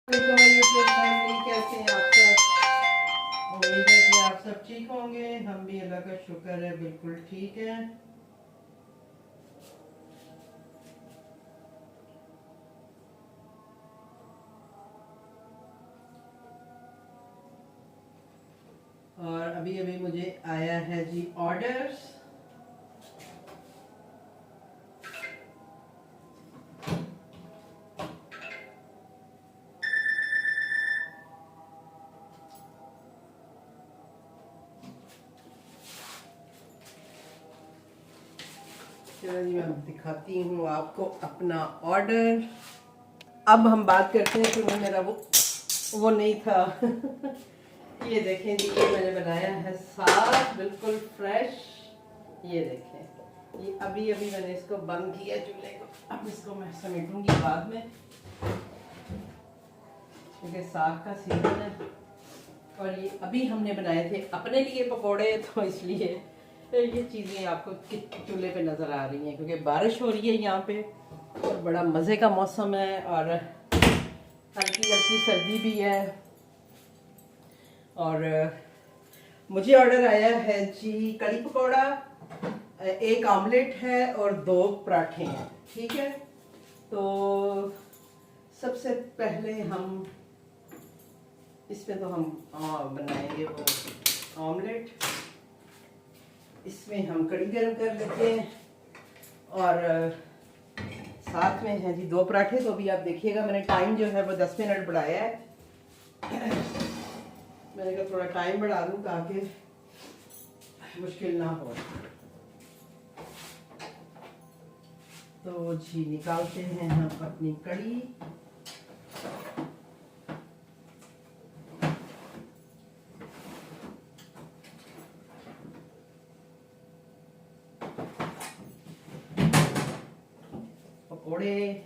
YouTube family, कैसे हैं आप सब? उम्मीद है कि आप सब ठीक होंगे। हम भी अल्लाह का शुक्र है बिल्कुल ठीक है। और अभी अभी मुझे आया है जी ऑर्डर्स। चलो जी, मैं दिखाती हूँ आपको अपना ऑर्डर। अब हम बात करते हैं कि मेरा वो नहीं था। ये देखें जी, ये मैंने बनाया है साग बिल्कुल फ्रेश। ये देखें, ये अभी अभी मैंने इसको बंद किया चूल्हे को। अब इसको मैं समेटूंगी बाद में, क्योंकि साग का सीजन है। और ये अभी हमने बनाए थे अपने लिए पकोड़े, तो इसलिए ये चीज़ें आपको चूल्हे पे नज़र आ रही हैं, क्योंकि बारिश हो रही है यहाँ पे और बड़ा मज़े का मौसम है और हल्की हल्की सर्दी भी है। और मुझे ऑर्डर आया है जी कड़ी पकौड़ा, एक आमलेट है और 2 पराठे हैं। ठीक है, तो सबसे पहले हम इसमें तो हम बनाएंगे वो ऑमलेट। इसमें हम कड़ी गर्म कर लेते हैं और साथ में है जी 2 पराठे। तो अभी आप देखिएगा, मैंने टाइम जो है वो 10 मिनट बढ़ाया है। मैंने कहा थोड़ा टाइम बढ़ा दूँ ताकि मुश्किल ना हो। तो जी निकालते हैं हम अपनी कड़ी। पकोड़े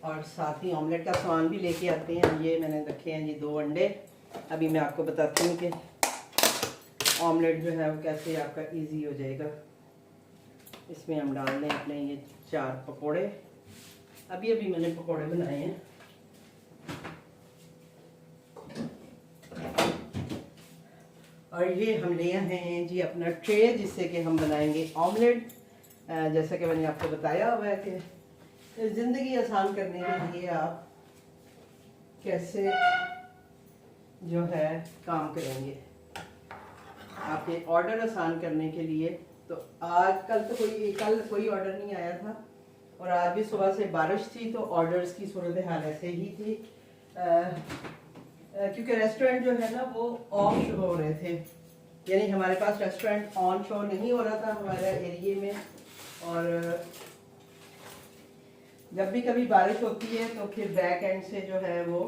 और साथ ही ऑमलेट का सामान भी लेके आते हैं। ये मैंने रखे हैं जी 2 अंडे। अभी मैं आपको बताती हूँ कि ऑमलेट जो है वो कैसे आपका इजी हो जाएगा। इसमें हम डाल दें अपने ये 4 पकोड़े। अभी अभी मैंने पकोड़े बनाए हैं। और ये हम ले आए हैं जी अपना ट्रे, जिससे कि हम बनाएंगे ऑमलेट। जैसा कि मैंने आपको बताया हुआ है कि ज़िंदगी आसान करने के लिए आप कैसे जो है काम करेंगे, आपके ऑर्डर आसान करने के लिए। तो आज कल कोई ऑर्डर नहीं आया था और आज भी सुबह से बारिश थी, तो ऑर्डर्स की सूरत हाल ऐसे ही थी। क्योंकि रेस्टोरेंट जो है ना वो ऑफ शो हो रहे थे, यानी हमारे पास रेस्टोरेंट ऑन शो नहीं हो रहा था हमारे एरिए में। और जब भी कभी बारिश होती है तो फिर बैक एंड से जो है वो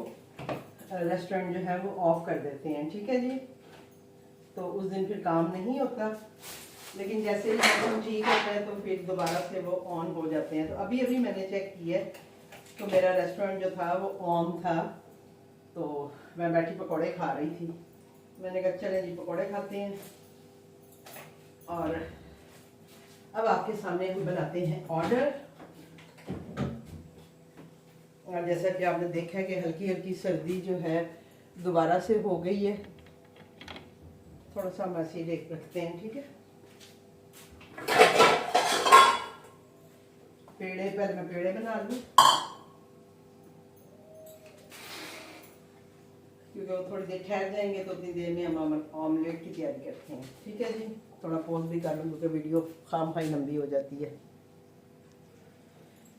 रेस्टोरेंट जो है वो ऑफ कर देते हैं। ठीक है जी, तो उस दिन फिर काम नहीं होता, लेकिन जैसे ही मौसम ठीक होता है तो फिर दोबारा से वो ऑन हो जाते हैं। तो अभी अभी मैंने चेक किया तो मेरा रेस्टोरेंट जो था वो ऑन था। तो मैं बैठी पकोड़े खा रही थी, मैंने कहा चले जी पकोड़े खाते हैं। और अब आपके सामने हम बनाते हैं ऑर्डर। और जैसा कि आपने देखा कि हल्की हल्की सर्दी जो है दोबारा से हो गई है। थोड़ा सा हम ऐसे ही रखते हैं। ठीक है, पेड़े पहले मैं पेड़े बना लूँ, क्योंकि वो थोड़ी देर ठहर जाएंगे तो उतनी देर में हम ऑमलेट की तैयारी करते हैं। ठीक है जी, थोड़ा पॉज भी कर लूँ क्योंकि वीडियो खाम खाई लंबी हो जाती है।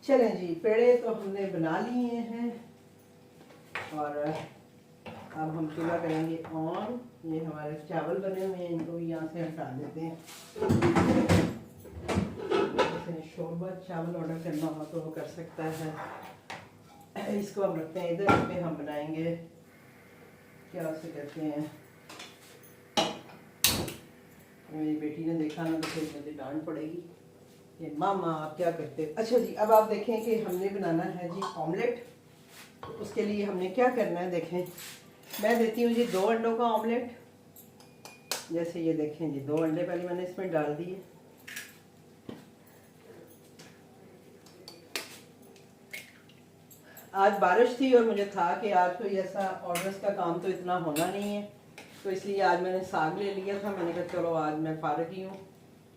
चलें जी, पेड़े तो हमने बना लिए हैं और अब हम चूल्हा करेंगे ऑन। ये हमारे चावल बने हुए हैं, इनको भी यहाँ से हटा देते हैं। जैसे शोरबा चावल ऑर्डर करना हो तो वो कर सकता है। इसको हम रखते हैं इधर पे, हम बनाएंगे क्या उसे कहते हैं। मेरी बेटी ने देखा ना तो फिर मुझे डांट पड़ेगी, ये मामा आप क्या करते हैं। अच्छा जी, अब आप देखें कि हमने बनाना है जी ऑमलेट। तो उसके लिए हमने क्या करना है, देखें मैं देती हूँ जी 2 अंडों का ऑमलेट। जैसे ये देखें जी 2 अंडे पहले मैंने इसमें डाल दिए। आज बारिश थी और मुझे था कि आज कोई ऐसा ऑर्डर्स का काम तो इतना होना नहीं है, तो इसलिए आज मैंने साग ले लिया था। मैंने कहा चलो आज मैं फारिग ही हूँ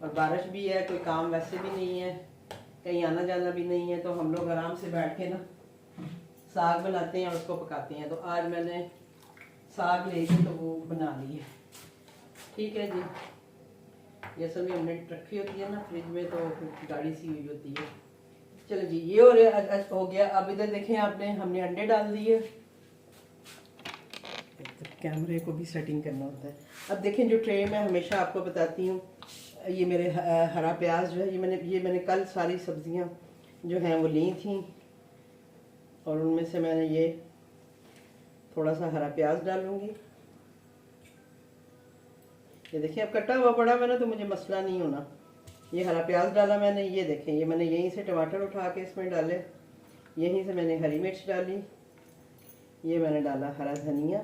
और बारिश भी है, कोई काम वैसे भी नहीं है, कहीं आना जाना भी नहीं है, तो हम लोग आराम से बैठ के ना साग बनाते हैं और उसको पकाते हैं। तो आज मैंने साग लेके तो वो बना ली है। ठीक है जी, ये सब हमने रखी होती है ना फ्रिज में, तो गाढ़ी सी हुई होती है। चलो जी, ये और हो गया। अब इधर देखें आपने, हमने अंडे डाल दिए। तो कैमरे को भी सेटिंग करना होता है। अब देखें, जो ट्रे में हमेशा आपको बताती हूँ, ये मेरे हरा प्याज जो है, ये मैंने कल सारी सब्जियाँ जो हैं वो ली थी और उनमें से मैंने ये थोड़ा सा हरा प्याज डालूंगी। ये देखिए, अब कटा हुआ पड़ा मैंने, तो मुझे मसला नहीं होना। ये हरा प्याज डाला मैंने, ये देखें, ये मैंने यहीं से टमाटर उठा के इसमें डाले, यहीं से मैंने हरी मिर्च डाली, ये मैंने डाला हरा धनिया,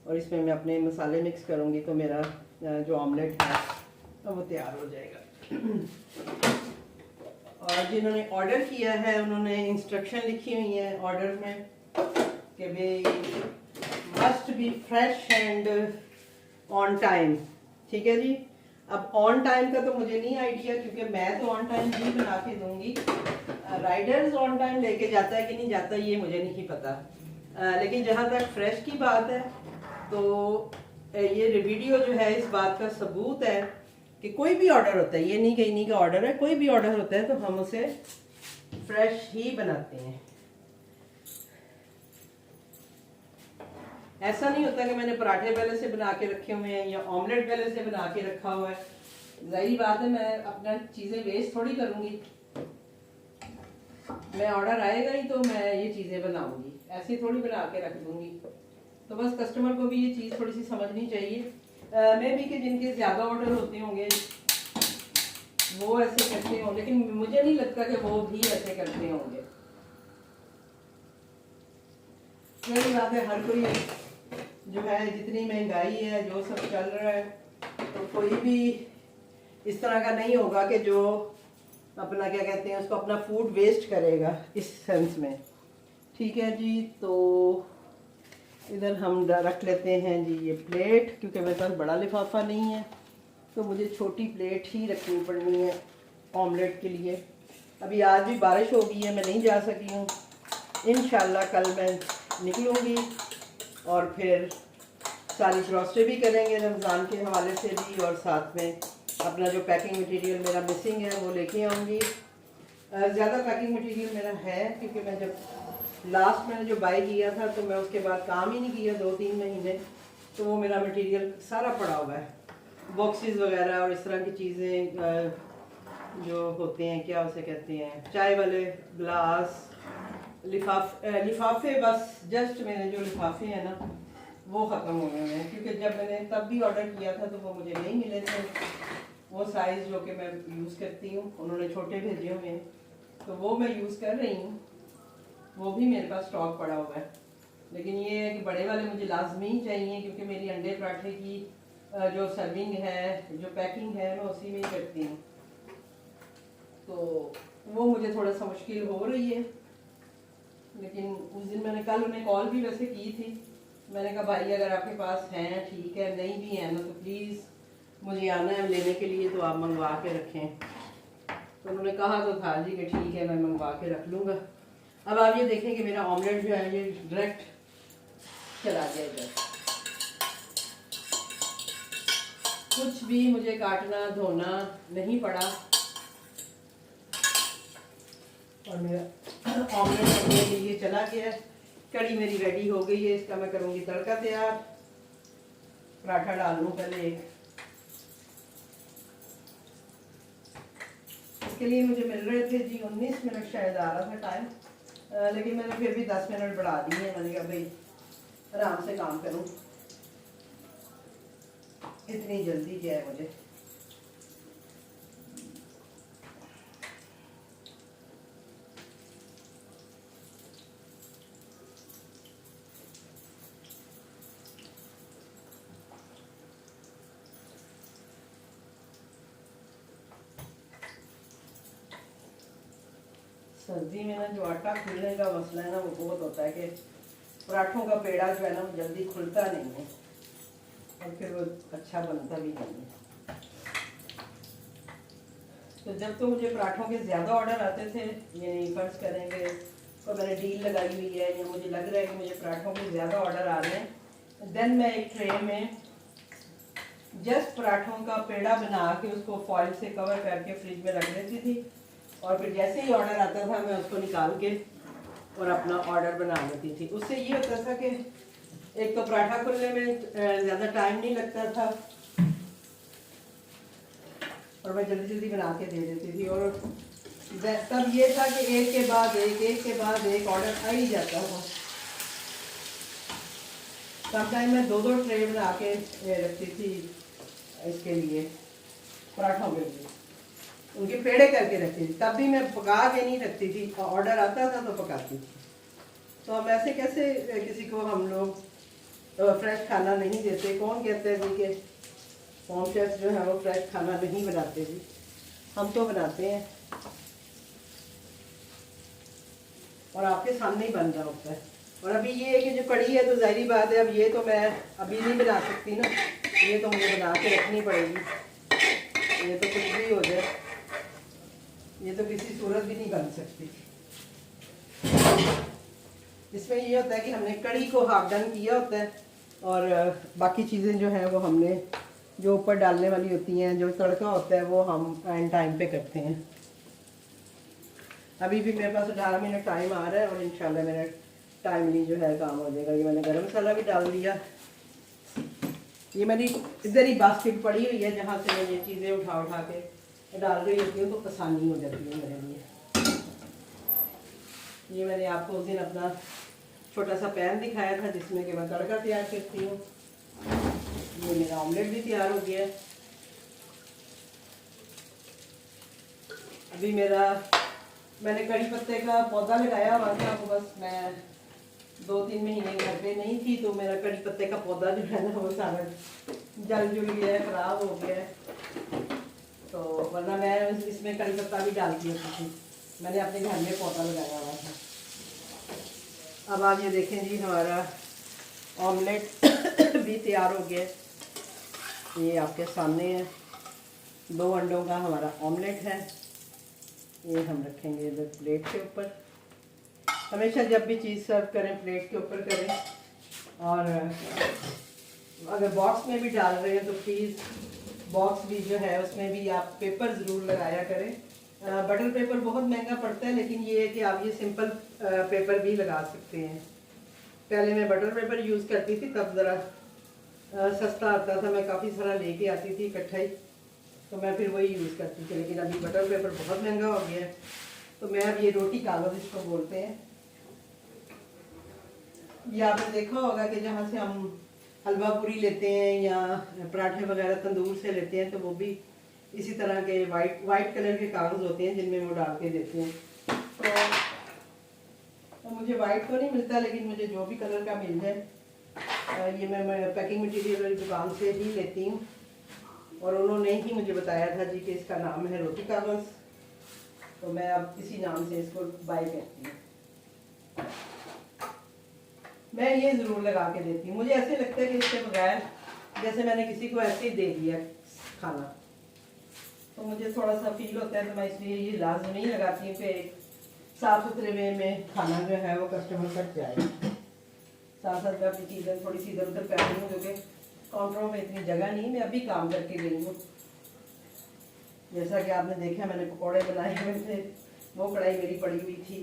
और इसमें मैं अपने मसाले मिक्स करूँगी तो मेरा जो ऑमलेट है वो तैयार हो जाएगा। और जिन्होंने ऑर्डर किया है उन्होंने इंस्ट्रक्शन लिखी हुई है ऑर्डर में कि भाई must be fresh and on time. ठीक है जी। अब ऑन टाइम का तो मुझे नहीं आइडिया, क्योंकि मैं तो ऑन टाइम ही बना के दूंगी। राइडर्स ऑन टाइम लेके जाता है कि नहीं जाता ये मुझे नहीं पता। लेकिन जहाँ तक फ्रेश की बात है, तो ये वीडियो जो है इस बात का सबूत है कि कोई भी ऑर्डर होता है, ये नहीं कि इन्हीं का ऑर्डर है, कोई भी ऑर्डर होता है तो हम उसे फ्रेश ही बनाते हैं। ऐसा नहीं होता कि मैंने पराठे पहले से बना के रखे हुए हैं या ऑमलेट पहले से बना के रखा हुआ है। जाहिर बात है, मैं अपना चीज़ें वेस्ट थोड़ी करूँगी। मैं ऑर्डर आएगा ही तो मैं ये चीज़ें बनाऊंगी, ऐसे थोड़ी बना के रख दूँगी। तो बस कस्टमर को भी ये चीज़ थोड़ी सी समझनी चाहिए। मे भी कि जिनके ज़्यादा ऑर्डर होते होंगे वो ऐसे करते हों, लेकिन मुझे नहीं लगता कि वो भी ऐसे करते होंगे। मेरी बात है, हर कोई जो है, जितनी महंगाई है, जो सब चल रहा है, तो कोई भी इस तरह का नहीं होगा कि जो अपना क्या कहते हैं उसको अपना फूड वेस्ट करेगा इस सेंस में। ठीक है जी। तो इधर हम रख लेते हैं जी ये प्लेट, क्योंकि मेरे पास बड़ा लिफाफा नहीं है तो मुझे छोटी प्लेट ही रखनी पड़नी है ऑमलेट के लिए। अभी आज भी बारिश हो गई है, मैं नहीं जा सकी हूँ। इंशाल्लाह कल मैं निकलूँगी और फिर सारी ग्रॉसरी भी करेंगे रमज़ान के हवाले से भी, और साथ में अपना जो पैकिंग मटेरियल मेरा मिसिंग है वो लेके आऊँगी। ज़्यादा पैकिंग मटेरियल मेरा है, क्योंकि मैं जब लास्ट मैंने जो बाई किया था तो मैं उसके बाद काम ही नहीं किया 2-3 महीने, तो वो मेरा मटेरियल सारा पड़ा हुआ है, बॉक्सेस वगैरह और इस तरह की चीज़ें जो होते हैं, क्या उसे कहते हैं, चाय वाले ग्लास, लिफाफे, बस जस्ट मेरे जो लिफाफे हैं ना वो ख़त्म हो गए हैं, क्योंकि जब मैंने तब भी ऑर्डर किया था तो वो मुझे नहीं मिले थे वो साइज़ जो कि मैं यूज़ करती हूँ। उन्होंने छोटे भेजे हुए हैं तो वो मैं यूज़ कर रही हूँ, वो भी मेरे पास स्टॉक पड़ा हुआ है। लेकिन ये है कि बड़े वाले मुझे लाजमी चाहिए, क्योंकि मेरी अंडे पराठे की जो सर्विंग है, जो पैकिंग है, मैं उसी में ही करती हूँ, तो वो मुझे थोड़ा सा मुश्किल हो रही है। लेकिन उस दिन मैंने कल उन्हें कॉल भी वैसे की थी, मैंने कहा भाई अगर आपके पास हैं ठीक है, नहीं भी है ना तो प्लीज़ मुझे आना है लेने के लिए, तो आप मंगवा के रखें। तो उन्होंने कहा तो था जी कि ठीक है मैं मंगवा के रख लूँगा। अब आप ये देखें कि मेरा ऑमलेट जो है ये डायरेक्ट चला गया इधर, कुछ भी मुझे काटना धोना नहीं पड़ा और मेरा ऑमलेट मेरे लिए चला गया। कड़ी मेरी रेडी हो गई है, इसका मैं करूँगी तड़का तैयार। पराठा डाल लूँ पहले एक, इसके लिए मुझे मिल रहे थे जी 19 मिनट शायद आ रहा था टाइम, लेकिन मैंने फिर भी 10 मिनट बढ़ा दिए। मैंने कहा भाई आराम से काम करूँ, इतनी जल्दी क्या है मुझे। सर्दी में ना जो आटा खुलने का मसला है ना वो बहुत होता है कि पराठों का पेड़ा जो है ना वो जल्दी खुलता नहीं है और फिर वो अच्छा बनता भी नहीं है। तो जब तो मुझे पराठों के ज़्यादा ऑर्डर आते थे, यानी फ़र्ज़ करेंगे तो मैंने डील लगाई हुई है या मुझे लग रहा है कि मुझे पराठों के ज़्यादा ऑर्डर आ रहे हैं, देन मैं एक ट्रे में जस्ट पराठों का पेड़ा बना के उसको फॉइल से कवर करके फ्रिज में रख देती थी और फिर जैसे ही ऑर्डर आता था मैं उसको निकाल के और अपना ऑर्डर बना लेती थी। उससे ये होता था कि एक तो पराठा खुलने में ज़्यादा टाइम नहीं लगता था और मैं जल्दी जल्दी बना के दे देती थी। और तब ये था कि एक के बाद एक ऑर्डर आ ही जाता था। समटाइम मैं 2-2 ट्रे बना के रखती थी इसके लिए, पराठों के लिए, उनके पेड़े करके रखती थी। तब भी मैं पका के नहीं रखती थी, ऑर्डर आता था तो पकाती थी। तो हम ऐसे कैसे किसी को हम लोग फ्रेश खाना नहीं देते? कौन कहते हैं जी कि होम शेफ्स जो है वो फ्रेश खाना नहीं बनाते जी? हम तो बनाते हैं और आपके सामने ही बन रहा होता है। और अभी ये है कि जो कड़ी है तो ज़ाहिरी बात है, अब ये तो मैं अभी नहीं बना सकती ना, ये तो मुझे बना के रखनी पड़ेगी। ये तो कुछ भी हो जाए, ये तो किसी सूरत भी नहीं बन सकती। इसमें ये होता है कि हमने कड़ी को हाफ डन किया होता है और बाकी चीज़ें जो हैं वो हमने जो ऊपर डालने वाली होती हैं, जो तड़का होता है वो हम एंड टाइम पे करते हैं। अभी भी मेरे पास 18 मिनट टाइम आ रहा है और इंशाल्लाह मेरा टाइमली जो है काम हो जाएगा। ये मैंने गरम मसाला भी डाल दिया। ये मेरी इधर ही बास्केट पड़ी हुई है जहाँ से मैं ये चीज़ें उठा के डाल रही होती हूँ तो आसानी हो जाती है मेरे लिए। ये मैंने आपको उस दिन अपना छोटा सा पैन दिखाया था जिसमें कि मैं तड़का तैयार करती हूँ। ये मेरा ऑमलेट भी तैयार हो गया है। अभी मैंने कड़ी पत्ते का पौधा लगाया हुआ था, तो बस मैं 2-3 महीने घर पे नहीं थी तो मेरा कड़ी पत्ते का पौधा जो है ना वो सारा जल जुल गया है, ख़राब हो गया है। तो वरना मैं इसमें कड़ी पत्ता भी डालती होती थी। मैंने अपने घर में पौधा लगाया हुआ था। अब आप ये देखें जी, हमारा ऑमलेट भी तैयार हो गया। ये आपके सामने है, 2 अंडों का हमारा ऑमलेट है। ये हम रखेंगे इधर प्लेट के ऊपर। हमेशा जब भी चीज़ सर्व करें प्लेट के ऊपर करें, और अगर बॉक्स में भी डाल रहे हैं तो प्लीज़ बॉक्स भी जो है उसमें भी आप पेपर ज़रूर लगाया करें। बटर पेपर बहुत महंगा पड़ता है, लेकिन ये है कि आप ये सिंपल पेपर भी लगा सकते हैं। पहले मैं बटर पेपर यूज़ करती थी, तब ज़रा सस्ता आता था, मैं काफ़ी सारा लेके आती थी इकट्ठा ही, तो मैं फिर वही यूज़ करती थी। लेकिन अभी बटर पेपर बहुत महंगा हो गया है, तो मैं अब ये रोटी कागज़ इसको बोलते हैं। ये आपने देखा होगा कि जहाँ से हम हलवा पूरी लेते हैं या पराठे वगैरह तंदूर से लेते हैं, तो वो भी इसी तरह के वाइट कलर के कागज़ होते हैं जिनमें वो डाल के देते हैं। तो मुझे वाइट तो नहीं मिलता, लेकिन मुझे जो भी कलर का मिल जाए, ये मैं पैकिंग मटीरियल वाली दुकान से ही लेती हूँ। और उन्होंने ही मुझे बताया था जी कि इसका नाम है रोटी कागज़, तो मैं अब इसी नाम से इसको बाय करती हूँ। मैं ये ज़रूर लगा के देती हूँ। मुझे ऐसे लगता है कि इसके बगैर जैसे मैंने किसी को ऐसे ही दे दिया खाना, तो मुझे थोड़ा सा फील होता है, तो मैं इसलिए ये लाजमी लगाती हूँ कि एक साफ़ सुथरे वे में खाना जो है वो कस्टमर तक जाए। साथ साथ मैं अपनी चीज़ें थोड़ी सी इधर उधर कर रही हूँ, क्योंकि काउंटरों में इतनी जगह नहीं। मैं अभी काम करके गई हूँ। जैसा कि आपने देखा मैंने पकौड़े बनाए हुए थे, वो कढ़ाई मेरी पड़ी हुई थी।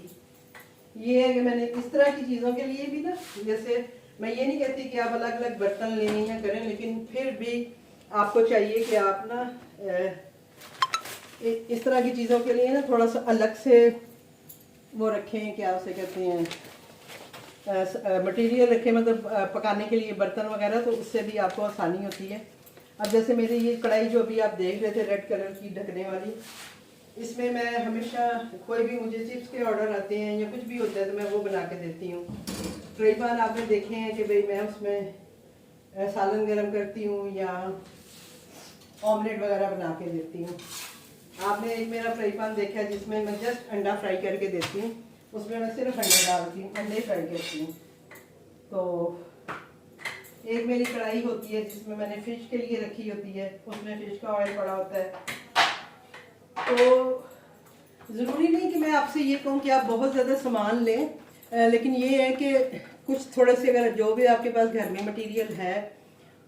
ये है कि मैंने इस तरह की चीज़ों के लिए भी ना, जैसे मैं ये नहीं कहती कि आप अलग अलग बर्तन लें या करें, लेकिन फिर भी आपको चाहिए कि आप ना इस तरह की चीज़ों के लिए ना थोड़ा सा अलग से वो रखें, क्या उसे कहते हैं, मटेरियल रखें, मतलब पकाने के लिए बर्तन वगैरह, तो उससे भी आपको आसानी होती है। अब जैसे मेरी ये कढ़ाई जो अभी आप देख रहे थे रेड कलर की ढकने वाली, इसमें मैं हमेशा कोई भी मुझे चिप्स के ऑर्डर आते हैं या कुछ भी होता है तो मैं वो बना के देती हूँ। कई बार आपने देखे हैं कि भाई मैं उसमें सालन गरम करती हूँ या ऑमलेट वगैरह बना के देती हूँ। आपने एक मेरा फ्राई पैन देखा है जिसमें मैं जस्ट अंडा फ्राई करके देती हूँ, उसमें मैं सिर्फ अंडे डालती हूँ, अंडे फ्राई करती हूँ। तो एक मेरी कढ़ाई होती है जिसमें मैंने फ़िश के लिए रखी होती है, उसमें फ़िश का ऑयल पड़ा होता है। तो ज़रूरी नहीं कि मैं आपसे ये कहूँ कि आप बहुत ज़्यादा सामान लें, लेकिन ये है कि कुछ थोड़े से अगर जो भी आपके पास घर में मटेरियल है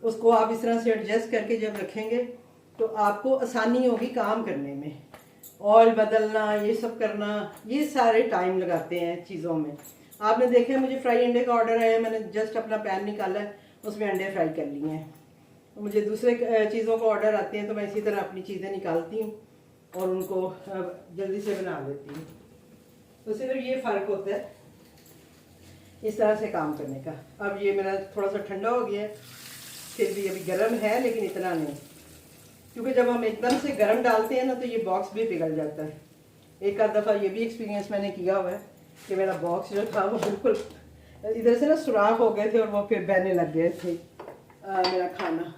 उसको आप इस तरह से एडजस्ट करके जब रखेंगे तो आपको आसानी होगी काम करने में। ऑयल बदलना, ये सब करना, ये सारे टाइम लगाते हैं चीज़ों में। आपने देखा है मुझे फ्राई अंडे का ऑर्डर आया, मैंने जस्ट अपना पैन निकाला है, उसमें अंडे फ्राई कर लिए हैं। मुझे दूसरे चीज़ों को ऑर्डर आते हैं तो मैं इसी तरह अपनी चीज़ें निकालती हूँ और उनको जल्दी से बना लेती हूँ। तो सिर्फ ये फ़र्क होता है इस तरह से काम करने का। अब ये मेरा थोड़ा सा ठंडा हो गया है, फिर भी अभी गर्म है लेकिन इतना नहीं, क्योंकि जब हम एकदम से गर्म डालते हैं ना तो ये बॉक्स भी पिघल जाता है। एक आध दफ़ा ये भी एक्सपीरियंस मैंने किया हुआ है कि मेरा बॉक्स जो था वो बिल्कुल इधर से ना सुराख हो गए थे और वो फिर बहने लग गए थे मेरा खाना।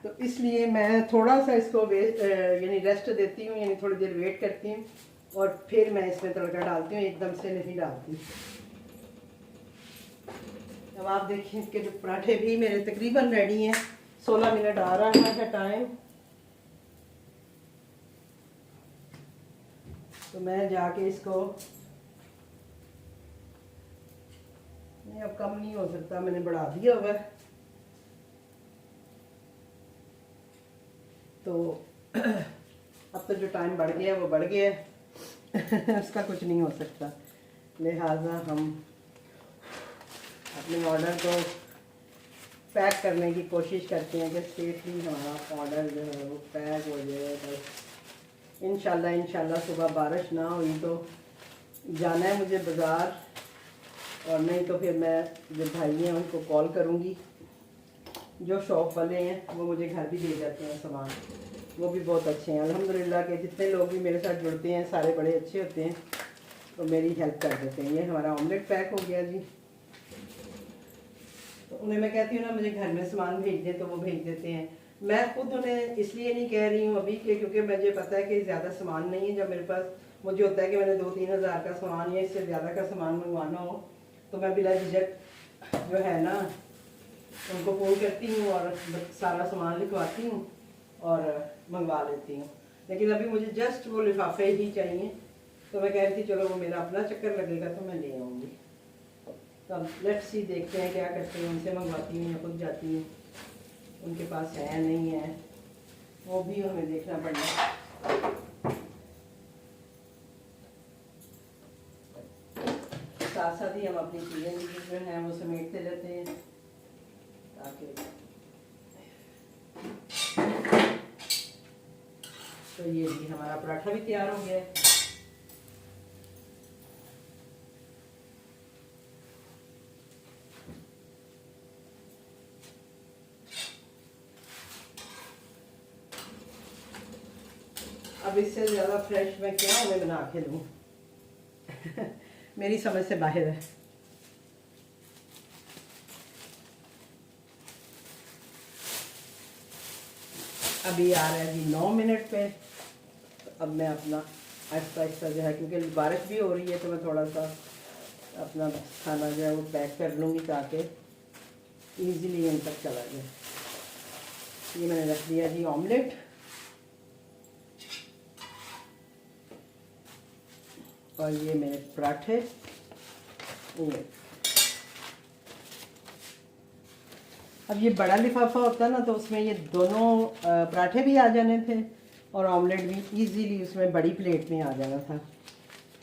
तो इसलिए मैं थोड़ा सा इसको यानी रेस्ट देती हूँ, यानी थोड़ी देर वेट करती हूँ और फिर मैं इसमें तड़का डालती हूँ, एकदम से नहीं डालती। अब आप देखिए कि जो पराठे भी मेरे तकरीबन रेडी हैं, 16 मिनट आ रहा है टाइम। तो मैं जाके इसको, नहीं अब कम नहीं हो सकता, मैंने बढ़ा दिया हुआ है। तो अब तो जो टाइम बढ़ गया है वो बढ़ गया है उसका कुछ नहीं हो सकता। लिहाजा हम अपने ऑर्डर को पैक करने की कोशिश करते हैं कि सेफली हमारा ऑर्डर जो है वो पैक हो जाए। बस इंशाल्लाह सुबह बारिश ना हुई तो जाना है मुझे बाज़ार, और नहीं तो फिर मैं जो भाई हैं उनको कॉल करूँगी। जो शॉप वाले हैं वो मुझे घर भी दे जाते हैं सामान, वो भी बहुत अच्छे हैं अल्हम्दुलिल्लाह के। जितने लोग भी मेरे साथ जुड़ते हैं सारे बड़े अच्छे होते हैं, तो मेरी हेल्प कर देते हैं। ये हमारा ऑमलेट पैक हो गया जी। तो उन्हें मैं कहती हूँ ना मुझे घर में सामान भेज दें तो वो भेज देते हैं। मैं खुद उन्हें इसलिए नहीं कह रही हूँ अभी के, क्योंकि मुझे पता है कि ज़्यादा सामान नहीं है। जब मेरे पास, मुझे होता है कि मैंने 2-3 हज़ार का सामान या इससे ज़्यादा का सामान मंगवाना हो तो मैं बिला झिझक जो है ना उनको फ़ोन करती हूँ और सारा सामान लिखवाती हूँ और मंगवा लेती हूँ। लेकिन अभी मुझे जस्ट वो लिफाफे ही चाहिए, तो मैं कह रही थी चलो वो मेरा अपना चक्कर लगेगा तो मैं ले आऊँगी। तो अब लेट्स सी, देखते हैं क्या करते हैं। उनसे मंगवाती हूँ या खुद जाती हूँ, उनके पास है नहीं है वो भी हमें देखना पड़ेगा। साथ साथ ही हम अपनी चीज़ें जो हैं वो समेटते रहते हैं ताकि। तो ये भी हमारा पराठा भी तैयार हो गया है। अब इससे ज़्यादा फ्रेश मैं क्या उन्हें बना के दूँ मेरी समझ से बाहर है। अभी आ रहा है जी 9 मिनट पे। तो अब मैं अपना आहिस्ता आहिस्ता जो है, क्योंकि बारिश भी हो रही है, तो मैं थोड़ा सा अपना खाना जो है वो पैक कर लूँगी ताकि ईज़िली इन तक चला जाए। ये मैंने रख दिया जी ऑमलेट, और ये मेरे पराठे। ये अब ये बड़ा लिफाफा होता है ना तो उसमें ये दोनों पराठे भी आ जाने थे और ऑमलेट भी इजीली उसमें बड़ी प्लेट में आ जाना था।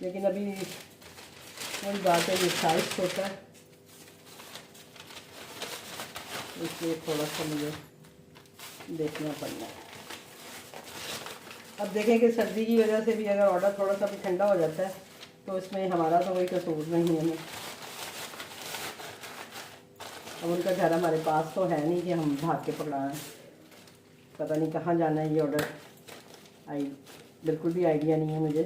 लेकिन अभी वही बात है, ये साइज होता है इसलिए थोड़ा सा मुझे देखना पड़ना है। अब देखें कि सर्दी की वजह से भी अगर ऑर्डर थोड़ा सा भी ठंडा हो जाता है तो इसमें हमारा तो कोई कसूर नहीं है। अब उनका घर हमारे पास तो है नहीं कि हम भाग के पकड़ाएं, पता नहीं कहाँ जाना है। ये ऑर्डर बिल्कुल भी आइडिया नहीं है मुझे।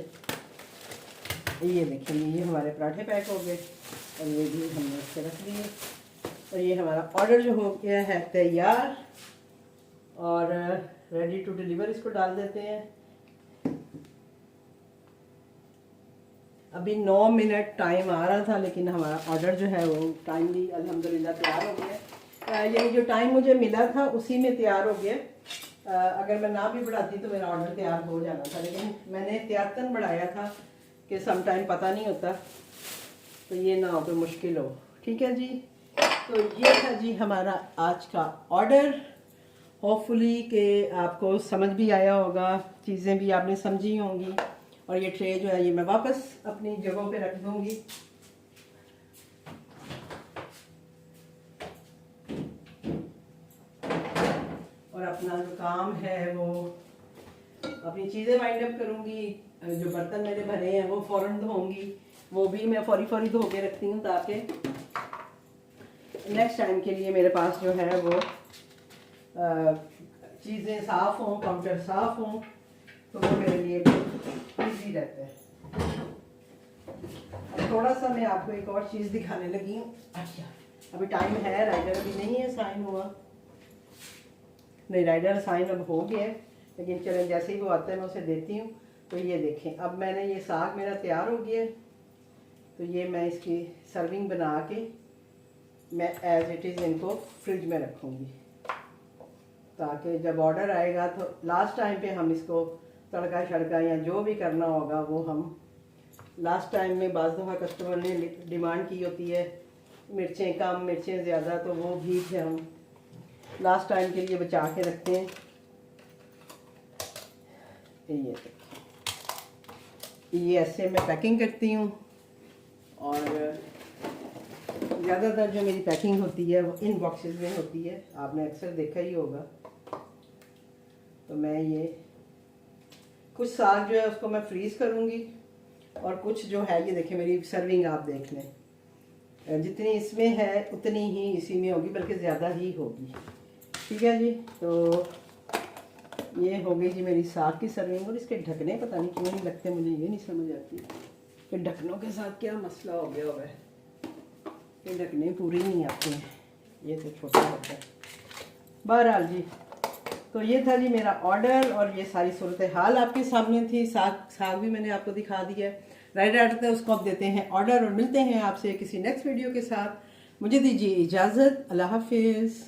ये देखिए ये हमारे पराठे पैक हो गए और ये भी हमने इससे रख दिए, और ये हमारा ऑर्डर जो हो गया है तैयार और रेडी टू डिलीवर। इसको डाल देते हैं अभी 9 मिनट टाइम आ रहा था, लेकिन हमारा ऑर्डर जो है वो टाइमली अल्हम्दुलिल्लाह तैयार हो गया। यानी जो टाइम मुझे मिला था उसी में तैयार हो गया। अगर मैं ना भी बढ़ाती तो मेरा ऑर्डर तैयार हो जाना था, लेकिन मैंने एहतियातन बढ़ाया था कि सम टाइम पता नहीं होता, तो ये ना हो तो मुश्किल हो। ठीक है जी, तो ये था जी हमारा आज का ऑर्डर। होपफुली कि आपको समझ भी आया होगा, चीज़ें भी आपने समझी होंगी। और ये ट्रे जो है ये मैं वापस अपनी जगहों पे रख दूंगी। और अपना जो काम है वो अपनी चीज़ें वाइंड अप करूँगी। जो बर्तन मेरे भरे हैं वो फ़ौरन धोऊंगी, वो भी मैं फौरी धो के रखती हूँ ताकि नेक्स्ट टाइम के लिए मेरे पास जो है वो चीज़ें साफ़ हों, काउंटर साफ़ हों, तो वो मेरे लिए ईजी रहता है। अब थोड़ा सा मैं आपको एक और चीज़ दिखाने लगी हूँ। अच्छा, अभी टाइम है, राइडर अभी नहीं है साइन हुआ, नहीं राइडर साइन अब हो गया है, लेकिन चलें जैसे ही वो आता है मैं उसे देती हूँ। तो ये देखें, अब मैंने ये साग मेरा तैयार हो गया है, तो ये मैं इसकी सर्विंग बना के मैं एज इट इज़ इनको फ्रिज में रखूँगी, ताकि जब ऑर्डर आएगा तो लास्ट टाइम पे हम इसको तड़का शड़का या जो भी करना होगा वो हम लास्ट टाइम में बाज़ दफ़ा कस्टमर ने डिमांड की होती है मिर्चें कम मिर्चें ज़्यादा, तो वो भी हम लास्ट टाइम के लिए बचा के रखते हैं। ये ऐसे मैं पैकिंग करती हूँ, और ज़्यादातर जो मेरी पैकिंग होती है वो इन बॉक्सेस में होती है, आपने अक्सर देखा ही होगा। तो मैं ये कुछ साग जो है उसको मैं फ्रीज़ करूँगी, और कुछ जो है ये देखें मेरी सर्विंग आप देख लें, जितनी इसमें है उतनी ही इसी में होगी, बल्कि ज़्यादा ही होगी। ठीक है जी, तो ये हो गई जी मेरी साग की सर्विंग। और इसके ढकने पता नहीं क्यों नहीं लगते, मुझे ये नहीं समझ आती कि ढकनों के साथ क्या मसला हो गया हुआ है, ये ढकने पूरे नहीं आते हैं, ये तो छोटा होता है। बहरहाल जी, तो ये था जी मेरा ऑर्डर, और ये सारी सूरत हाल आपके सामने थी। साग भी मैंने आपको दिखा दिया है। राइडर आता है उसको आप देते हैं ऑर्डर, और मिलते हैं आपसे किसी नेक्स्ट वीडियो के साथ। मुझे दीजिए इजाज़त, अल्लाह हाफिज़।